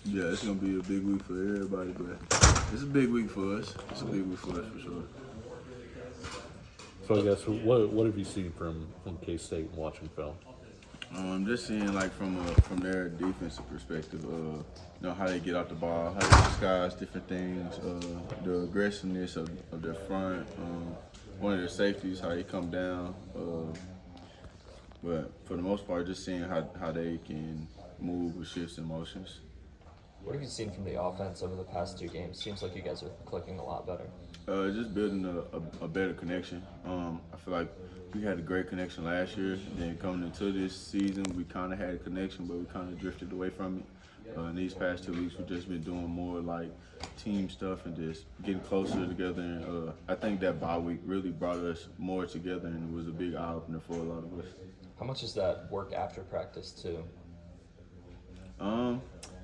Yeah, it's gonna be a big week for everybody, but it's a big week for us. It's a big week for us for sure. So I guess what have you seen from K-State watching film? Just seeing like from their defensive perspective, how they get out the ball, how they disguise different things, the aggressiveness of their front, one of their safeties, how they come down. But for the most part, just seeing how they can move with shifts and motions. What have you seen from the offense over the past 2 games? Seems like you guys are clicking a lot better. Just building a better connection. I feel like we had a great connection last year. Then coming into this season, we kind of had a connection, but we kind of drifted away from it. In these past 2 weeks, we've just been doing more like team stuff and just getting closer together. And I think that bye week really brought us more together, and it was a big eye opener for a lot of us. How much is that work after practice too?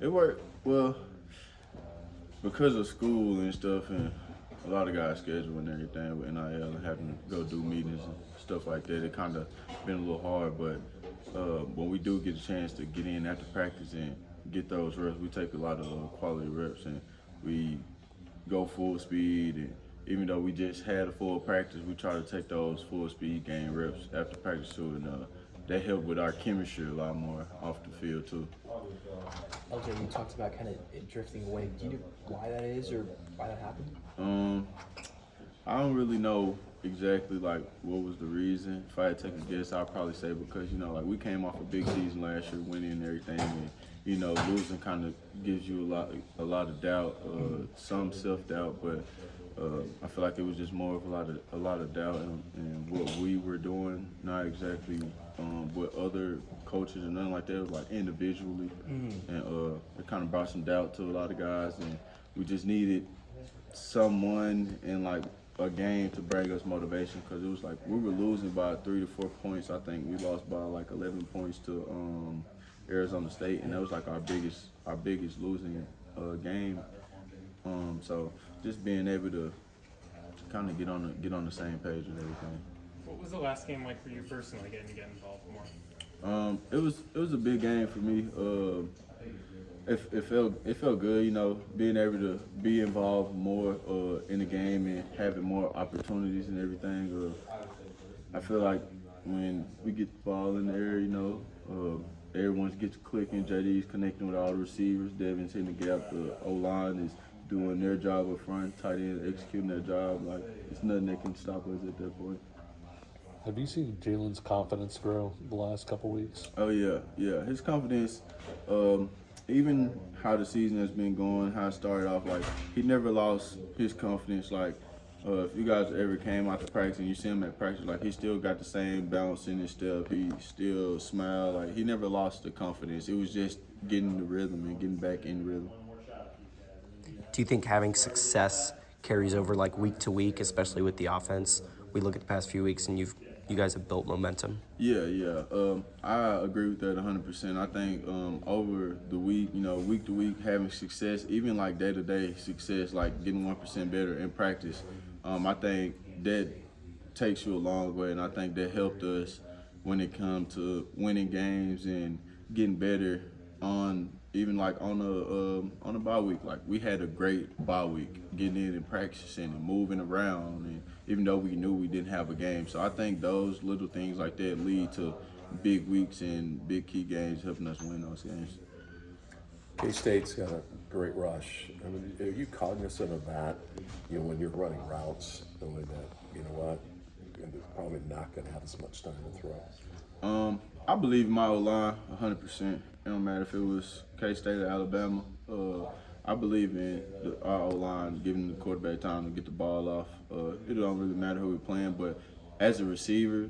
It worked well because of school and stuff, and a lot of guys' schedule and everything with NIL and having to go do meetings and stuff like that. It kind of been a little hard, but when we do get a chance to get in after practice and get those reps, we take a lot of quality reps and we go full speed. And even though we just had a full practice, we try to take those full speed game reps after practice too, and that helped with our chemistry a lot more off the field too. LJ, you talked about kind of it drifting away. Do you know why that is or why that happened? I don't really know exactly like what was the reason. If I had to take a guess, I'd probably say because like we came off a big season last year, winning and everything, and losing kind of gives you a lot of doubt, some self-doubt, but I feel like it was just more of a lot of doubt in what we were doing, not exactly what other coaches and nothing like that. It was like individually, and it kind of brought some doubt to a lot of guys, and we just needed someone in like a game to bring us motivation, because it was like we were losing by 3 to 4 points. I think we lost by like 11 points to Arizona State, and that was like our biggest losing game. So just being able to kind of get on the same page with everything. What was the last game like for you personally, getting to get involved more? It was a big game for me. It felt good, being able to be involved more in the game and having more opportunities and everything. I feel like when we get the ball in the air, everyone gets clicking. JD's connecting with all the receivers. Devin's hitting the gap. The O-line is doing their job up front. Tight end executing their job. Like, it's nothing that can stop us at that point. Have you seen Jalen's confidence grow the last couple weeks? Oh yeah. His confidence, even how the season has been going, how it started off, like he never lost his confidence. Like if you guys ever came out to practice and you see him at practice, like he still got the same bounce in his step. He still smiled. Like he never lost the confidence. It was just getting the rhythm and getting back in rhythm. Do you think having success carries over like week to week, especially with the offense? We look at the past few weeks and you guys have built momentum. Yeah. I agree with that 100%. I think over the week, week to week, having success, even like day-to-day success, like getting 1% better in practice, I think that takes you a long way, and I think that helped us when it comes to winning games and getting better on a bye week. Like we had a great bye week, getting in and practicing and moving around, and even though we knew we didn't have a game. So I think those little things like that lead to big weeks and big key games, helping us win those games. K-State's got a great rush. I mean, are you cognizant of that? When you're running routes, the way that you're probably not going to have as much time to throw. I believe in my O-line 100%. It don't matter if it was K-State or Alabama. I believe in our O-line giving the quarterback time to get the ball off. It don't really matter who we're playing, but as a receiver,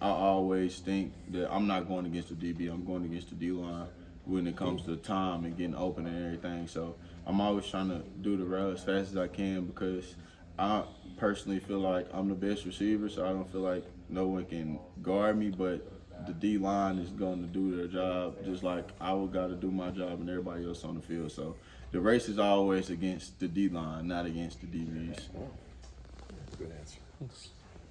I always think that I'm not going against the DB. I'm going against the D-line when it comes to time and getting open and everything. So I'm always trying to do the route as fast as I can, because I personally feel like I'm the best receiver, so I don't feel like no one can guard me, but the D-line is going to do their job just like I got to do my job and everybody else on the field. So the race is always against the D-line, not against the DBs. Good answer.